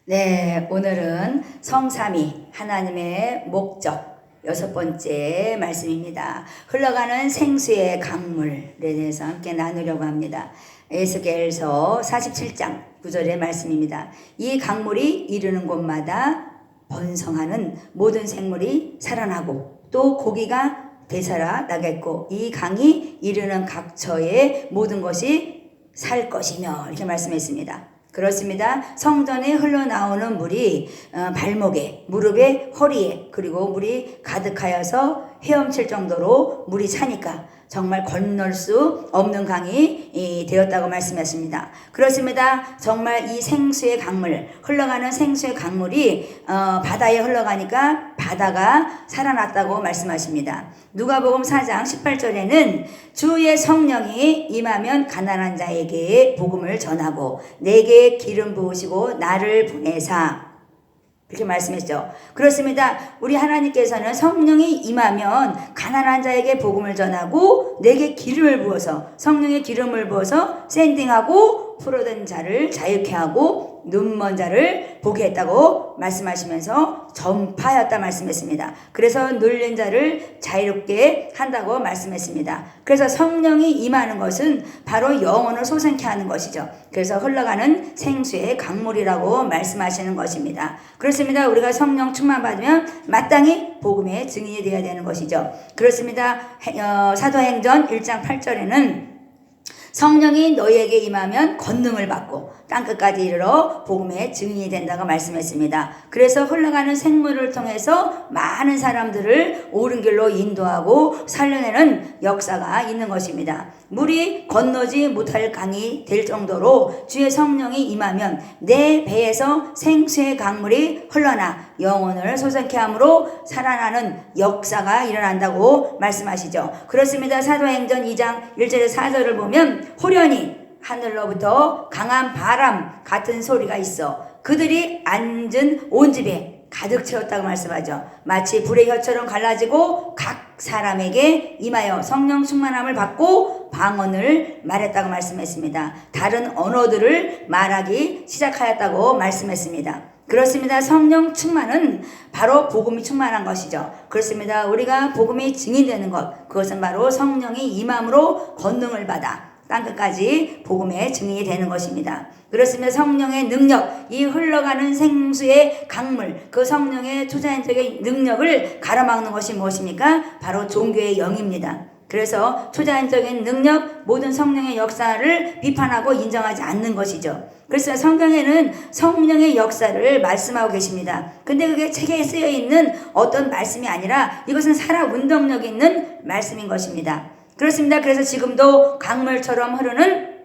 네, 오늘은 성삼위 하나님의 목적 6번째 말씀입니다. 흘러가는 생수의 강물에 대해서 함께 나누려고 합니다. 에스겔서 47장 9절의 말씀입니다. 이 강물이 이르는 곳마다 번성하는 모든 생물이 살아나고 또 고기가 되살아 나겠고 이 강이 이르는 각처의 모든 것이 살 것이며 이렇게 말씀했습니다. 그렇습니다. 성전에 흘러나오는 물이 발목에, 무릎에, 허리에 그리고 물이 가득하여서 헤엄칠 정도로 물이 차니까 정말 건널 수 없는 강이 되었다고 말씀했습니다. 그렇습니다. 정말 이 생수의 강물, 흘러가는 생수의 강물이 바다에 흘러가니까 바다가 살아났다고 말씀하십니다. 누가복음 4장 18절에는 주의 성령이 임하면 가난한 자에게 복음을 전하고 내게 기름 부으시고 나를 보내사 이렇게 말씀했죠. 그렇습니다. 우리 하나님께서는 성령이 임하면 가난한 자에게 복음을 전하고 내게 기름을 부어서 성령의 기름을 부어서 샌딩하고 풀어든 자를 자유케 하고 눈먼 자를 보게 했다고 말씀하시면서 전파하였다 말씀했습니다. 그래서 눌린 자를 자유롭게 한다고 말씀했습니다. 그래서 성령이 임하는 것은 바로 영혼을 솟게 하는 것이죠. 그래서 흘러가는 생수의 강물이라고 말씀하시는 것입니다. 그렇습니다. 우리가 성령 충만 받으면 마땅히 복음의 증인이 되어야 되는 것이죠. 그렇습니다. 사도행전 1장 8절에는 성령이 너희에게 임하면 권능을 받고 땅끝까지 이르러 복음의 증인이 된다고 말씀했습니다. 그래서 흘러가는 생물을 통해서 많은 사람들을 옳은 길로 인도하고 살려내는 역사가 있는 것입니다. 물이 건너지 못할 강이 될 정도로 주의 성령이 임하면 내 배에서 생수의 강물이 흘러나 영혼을 솟게 함으로 살아나는 역사가 일어난다고 말씀하시죠. 그렇습니다. 사도행전 2장 1절에 4절을 보면 호련히 하늘로부터 강한 바람 같은 소리가 있어 그들이 앉은 온 집에 가득 채웠다고 말씀하죠. 마치 불의 혀처럼 갈라지고 각 사람에게 임하여 성령 충만함을 받고 방언을 말했다고 말씀했습니다. 다른 언어들을 말하기 시작하였다고 말씀했습니다. 그렇습니다. 성령 충만은 바로 복음이 충만한 것이죠. 그렇습니다. 우리가 복음이 증인되는 것, 그것은 바로 성령이 임함으로 권능을 받아 땅끝까지 복음의 증인이 되는 것입니다. 그렇습니다. 성령의 능력, 이 흘러가는 생수의 강물, 그 성령의 초자연적인 능력을 가로막는 것이 무엇입니까? 바로 종교의 영입니다. 그래서 초자연적인 능력, 모든 성령의 역사를 비판하고 인정하지 않는 것이죠. 그래서 성경에는 성령의 역사를 말씀하고 계십니다. 근데 그게 책에 쓰여 있는 어떤 말씀이 아니라 이것은 살아 운동력 있는 말씀인 것입니다. 그렇습니다. 그래서 지금도 강물처럼 흐르는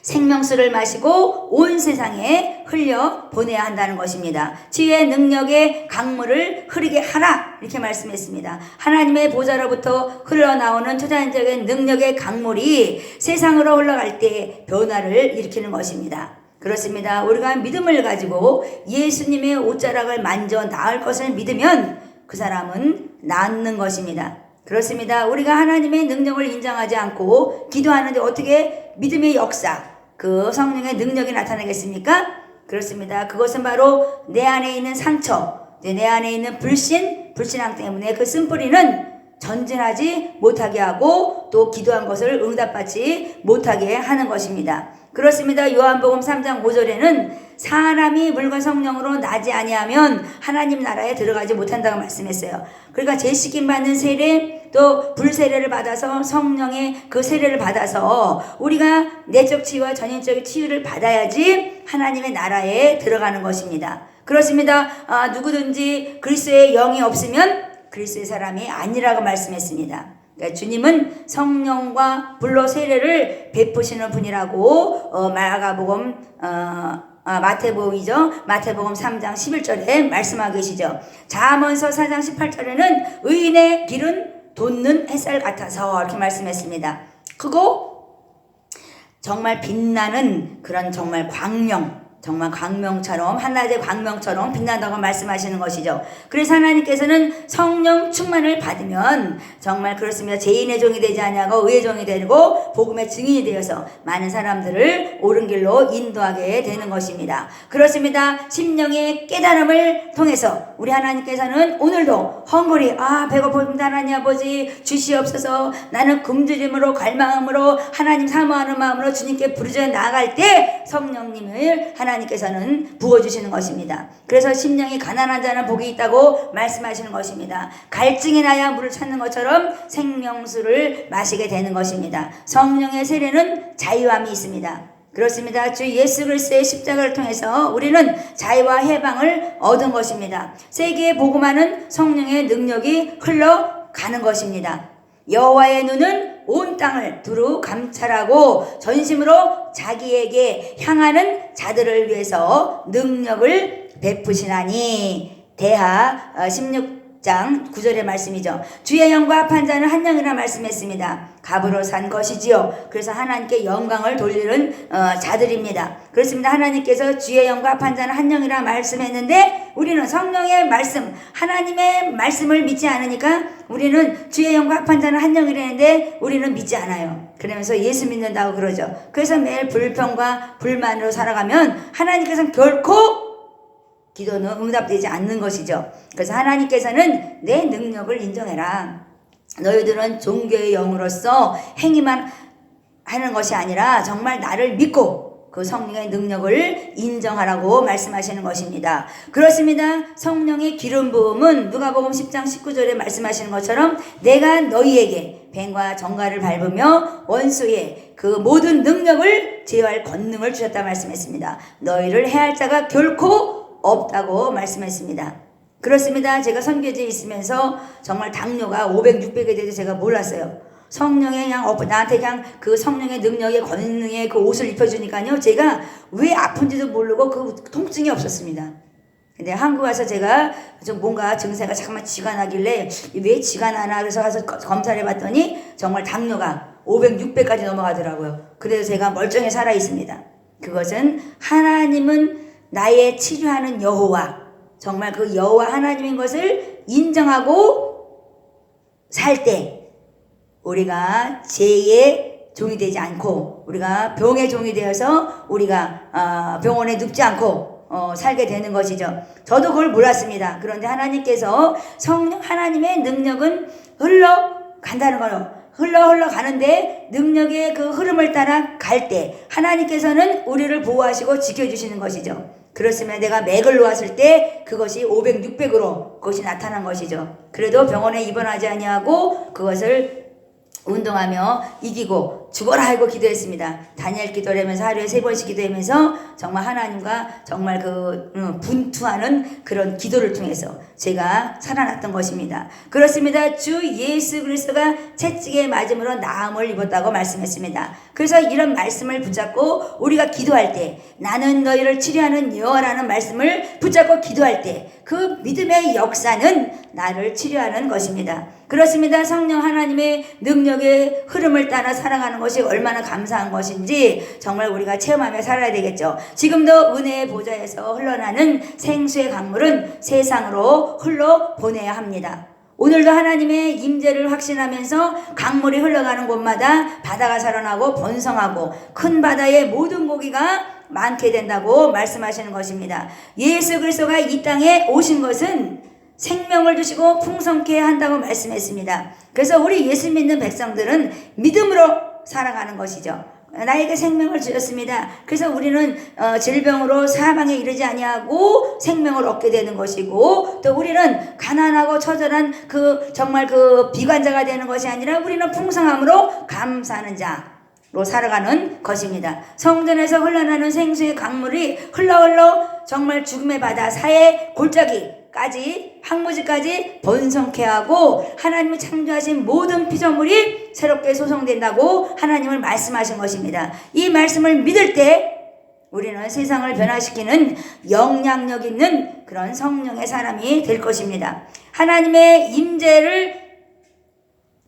생명수를 마시고 온 세상에 흘려 보내야 한다는 것입니다. 지혜의 능력의 강물을 흐르게 하라 이렇게 말씀했습니다. 하나님의 보좌로부터 흘러나오는 초자연적인 능력의 강물이 세상으로 흘러갈 때 변화를 일으키는 것입니다. 그렇습니다. 우리가 믿음을 가지고 예수님의 옷자락을 만져 나을 것을 믿으면 그 사람은 낫는 것입니다. 그렇습니다. 우리가 하나님의 능력을 인정하지 않고 기도하는데 어떻게 믿음의 역사, 그 성령의 능력이 나타나겠습니까? 그렇습니다. 그것은 바로 내 안에 있는 상처, 내 안에 있는 불신앙 때문에 그 쓴뿌리는 전진하지 못하게 하고 또 기도한 것을 응답받지 못하게 하는 것입니다. 그렇습니다. 요한복음 3장 5절에는 사람이 물과 성령으로 나지 아니하면 하나님 나라에 들어가지 못한다고 말씀했어요. 그러니까 재시킴 받는 세례 또 불세례를 받아서 성령의 그 세례를 받아서 우리가 내적 치유와 전인적 치유를 받아야지 하나님의 나라에 들어가는 것입니다. 그렇습니다. 누구든지 그리스도의 영이 없으면 그리스도의 사람이 아니라고 말씀했습니다. 그러니까 주님은 성령과 불로 세례를 베푸시는 분이라고 마태복음이죠. 마태복음 3장 11절에 말씀하고 계시죠. 잠언서 4장 18절에는 의인의 길은 돋는 햇살 같아서 이렇게 말씀했습니다. 크고 정말 빛나는 그런 정말 광명, 정말 광명처럼, 한낮의 광명처럼 빛난다고 말씀하시는 것이죠. 그래서 하나님께서는 성령 충만을 받으면 정말 그렇습니다. 죄인의 종이 되지 아니하고 의의 종이 되고 복음의 증인이 되어서 많은 사람들을 옳은 길로 인도하게 되는 것입니다. 그렇습니다. 심령의 깨달음을 통해서 우리 하나님께서는 오늘도 헝그리 배고픕니다. 하나님 아버지 주시옵소서. 나는 굶주림으로 갈망함으로 하나님 사모하는 마음으로 주님께 부르짖어 나아갈 때 성령님을 하나님께서는 부어주시는 것입니다. 그래서 심령이 가난한 자는 복이 있다고 말씀하시는 것입니다. 갈증이 나야 물을 찾는 것처럼 생명수를 마시게 되는 것입니다. 성령의 세례는 자유함이 있습니다. 그렇습니다. 주 예수 그리스도의 십자가를 통해서 우리는 자유와 해방을 얻은 것입니다. 세계에 복음하는 성령의 능력이 흘러가는 것입니다. 여호와의 눈은 온 땅을 두루 감찰하고 전심으로 자기에게 향하는 자들을 위해서 능력을 베푸시나니. 대하 16장 9절의 말씀이죠. 주의 영과 합한 자는 한 영이라 말씀했습니다. 갑으로 산 것이지요. 그래서 하나님께 영광을 돌리는 자들입니다. 그렇습니다. 하나님께서 주의 영과 합한 자는 한 영이라 말씀했는데 우리는 성령의 말씀, 하나님의 말씀을 믿지 않으니까 우리는 주의 영과 합한 자는 한 영이라는데 우리는 믿지 않아요. 그러면서 예수 믿는다고 그러죠. 그래서 매일 불평과 불만으로 살아가면 하나님께서는 결코 기도는 응답되지 않는 것이죠. 그래서 하나님께서는 내 능력을 인정해라. 너희들은 종교의 영으로서 행위만 하는 것이 아니라 정말 나를 믿고 그 성령의 능력을 인정하라고 말씀하시는 것입니다. 그렇습니다. 성령의 기름 부음은 누가복음 10장 19절에 말씀하시는 것처럼 내가 너희에게 뱀과 정갈을 밟으며 원수의 그 모든 능력을 제어할 권능을 주셨다 말씀했습니다. 너희를 해할 자가 결코 없다고 말씀했습니다. 그렇습니다. 제가 선교지에 있으면서 정말 당뇨가 500, 600에 대해서 제가 몰랐어요. 성령의 그냥 나한테 그냥 그 성령의 능력의 권능의 그 옷을 입혀주니까요. 제가 왜 아픈지도 모르고 그 통증이 없었습니다. 근데 한국 와서 제가 좀 뭔가 증세가 잠깐만 쥐가 나길래 왜 쥐가 나나 그래서 가서 검사를 해봤더니 정말 당뇨가 500, 600까지 넘어가더라고요. 그래서 제가 멀쩡히 살아 있습니다. 그것은 하나님은 나의 치료하는 여호와, 정말 그 여호와 하나님인 것을 인정하고 살 때 우리가 죄의 종이 되지 않고 우리가 병의 종이 되어서 우리가 병원에 눕지 않고 살게 되는 것이죠. 저도 그걸 몰랐습니다. 그런데 하나님께서 성령 하나님의 능력은 흘러간다는 거예요. 흘러가는데 능력의 그 흐름을 따라 갈 때 하나님께서는 우리를 보호하시고 지켜주시는 것이죠. 그렇으면 내가 맥을 놓았을 때 그것이 500, 600으로 그것이 나타난 것이죠. 그래도 병원에 입원하지 아니하고 그것을 운동하며 이기고 죽어라 하고 기도했습니다. 다니엘 기도를 하면서 하루에 3번씩 기도하면서 정말 하나님과 정말 그 분투하는 그런 기도를 통해서 제가 살아났던 것입니다. 그렇습니다. 주 예수 그리스도가 채찍에 맞음으로 나음을 입었다고 말씀했습니다. 그래서 이런 말씀을 붙잡고 우리가 기도할 때 나는 너희를 치료하는 여호와라는 말씀을 붙잡고 기도할 때 그 믿음의 역사는 나를 치료하는 것입니다. 그렇습니다. 성령 하나님의 능력의 흐름을 따라 살아가는 것이 얼마나 감사한 것인지 정말 우리가 체험하며 살아야 되겠죠. 지금도 은혜의 보좌에서 흘러나는 생수의 강물은 세상으로 흘러보내야 합니다. 오늘도 하나님의 임재를 확신하면서 강물이 흘러가는 곳마다 바다가 살아나고 번성하고 큰 바다의 모든 고기가 많게 된다고 말씀하시는 것입니다. 예수 그리스도가 이 땅에 오신 것은 생명을 주시고 풍성케 한다고 말씀했습니다. 그래서 우리 예수 믿는 백성들은 믿음으로 살아가는 것이죠. 나에게 생명을 주셨습니다. 그래서 우리는 질병으로 사망에 이르지 아니하고 생명을 얻게 되는 것이고 또 우리는 가난하고 처절한 그 정말 그 비관자가 되는 것이 아니라 우리는 풍성함으로 감사하는 자로 살아가는 것입니다. 성전에서 흘러나는 생수의 강물이 흘러 정말 죽음의 바다 사해 골짜기까지 항무지까지 번성케 하고 하나님이 창조하신 모든 피조물이 새롭게 소성된다고 하나님을 말씀하신 것입니다. 이 말씀을 믿을 때 우리는 세상을 변화시키는 영향력 있는 그런 성령의 사람이 될 것입니다. 하나님의 임재를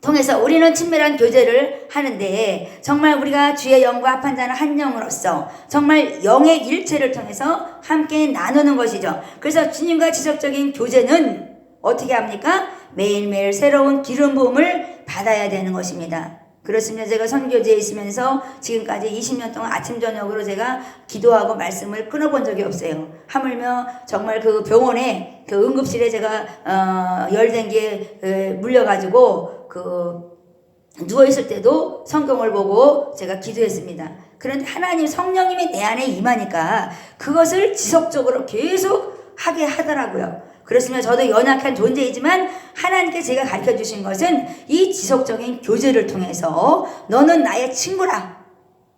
통해서 우리는 친밀한 교제를 하는데 정말 우리가 주의 영과 합한 자는 한 영으로서 정말 영의 일체를 통해서 함께 나누는 것이죠. 그래서 주님과 지속적인 교제는 어떻게 합니까? 매일매일 새로운 기름 부음을 받아야 되는 것입니다. 그렇습니다. 제가 선교지에 있으면서 지금까지 20년 동안 아침 저녁으로 제가 기도하고 말씀을 끊어본 적이 없어요. 하물며 정말 그 병원에 그 응급실에 제가 열den기에 물려가지고 누워있을 때도 성경을 보고 제가 기도했습니다. 그런데 하나님 성령님이 내 안에 임하니까 그것을 지속적으로 계속 하게 하더라고요. 그렇습니다. 저도 연약한 존재이지만 하나님께 제가 가르쳐 주신 것은 이 지속적인 교제를 통해서 너는 나의 친구라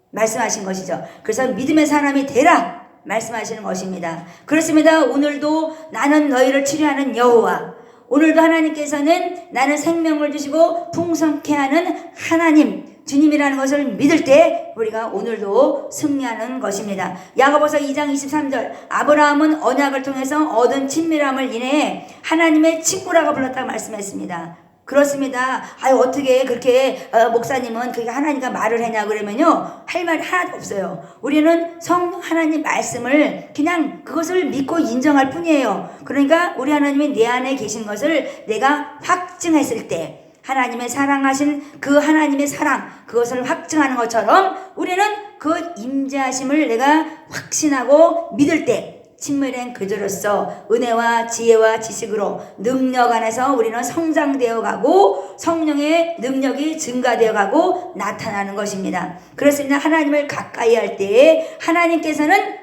말씀하신 것이죠. 그래서 믿음의 사람이 되라 말씀하시는 것입니다. 그렇습니다. 오늘도 나는 너희를 치료하는 여호와, 오늘도 하나님께서는 나는 생명을 주시고 풍성케 하는 하나님 주님이라는 것을 믿을 때 우리가 오늘도 승리하는 것입니다. 야고보서 2장 23절 아브라함은 언약을 통해서 얻은 친밀함을 인해 하나님의 친구라고 불렀다고 말씀했습니다. 그렇습니다. 어떻게 그렇게 목사님은 그게 하나님과 말을 했냐 그러면요, 할 말이 하나도 없어요. 우리는 하나님 말씀을 그냥 그것을 믿고 인정할 뿐이에요. 그러니까 우리 하나님이 내 안에 계신 것을 내가 확증했을 때 하나님의 사랑하신 그 하나님의 사랑, 그것을 확증하는 것처럼 우리는 그 임재하심을 내가 확신하고 믿을 때 친밀한 교제로서 은혜와 지혜와 지식으로 능력 안에서 우리는 성장되어 가고 성령의 능력이 증가되어 가고 나타나는 것입니다. 그렇습니다. 하나님을 가까이 할 때에 하나님께서는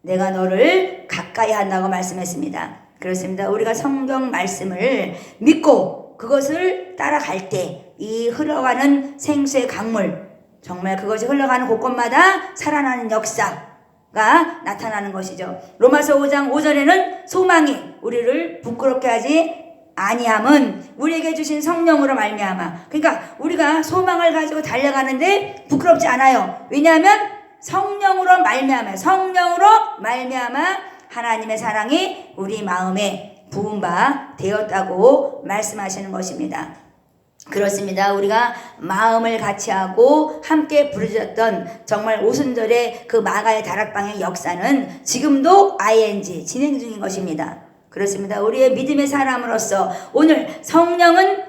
내가 너를 가까이 한다고 말씀했습니다. 그렇습니다. 우리가 성경 말씀을 믿고 그것을 따라갈 때 이 흘러가는 생수의 강물, 정말 그것이 흘러가는 곳곳마다 살아나는 역사가 나타나는 것이죠. 로마서 5장 5절에는 소망이 우리를 부끄럽게 하지 아니함은 우리에게 주신 성령으로 말미암아. 그러니까 우리가 소망을 가지고 달려가는데 부끄럽지 않아요. 왜냐하면 성령으로 말미암아 하나님의 사랑이 우리 마음에 부은 바 되었다고 말씀하시는 것입니다. 그렇습니다. 우리가 마음을 같이 하고 함께 부르짖었던 정말 오순절의 그 마가의 다락방의 역사는 지금도 ing 진행 중인 것입니다. 그렇습니다. 우리의 믿음의 사람으로서 오늘 성령은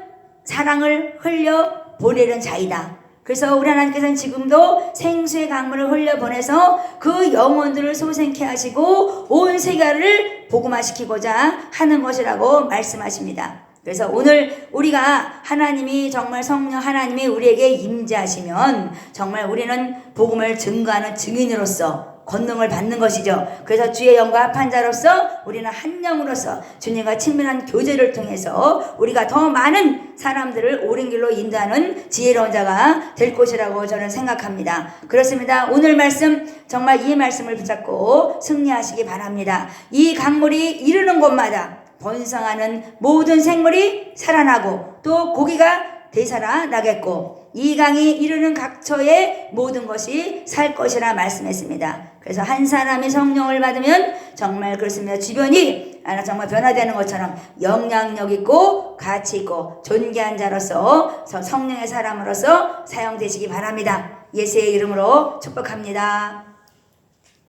사랑을 흘려 보내는 자이다. 그래서 우리 하나님께서는 지금도 생수의 강물을 흘려보내서 그 영혼들을 소생케 하시고 온 세계를 복음화시키고자 하는 것이라고 말씀하십니다. 그래서 오늘 우리가 하나님이 정말 성령 하나님이 우리에게 임재하시면 정말 우리는 복음을 증거하는 증인으로서 권능을 받는 것이죠. 그래서 주의 영과 합한 자로서 우리는 한 영으로서 주님과 친밀한 교제를 통해서 우리가 더 많은 사람들을 옳은 길로 인도하는 지혜로운 자가 될 것이라고 저는 생각합니다. 그렇습니다. 오늘 말씀 정말 이 말씀을 붙잡고 승리하시기 바랍니다. 이 강물이 이르는 곳마다 번성하는 모든 생물이 살아나고 또 고기가 되살아나겠고 이 강이 이르는 각처의 모든 것이 살 것이라 말씀했습니다. 그래서 한 사람이 성령을 받으면 정말 그렇습니다. 주변이 정말 변화되는 것처럼 영향력 있고 가치 있고 존귀한 자로서 성령의 사람으로서 사용되시기 바랍니다. 예수의 이름으로 축복합니다.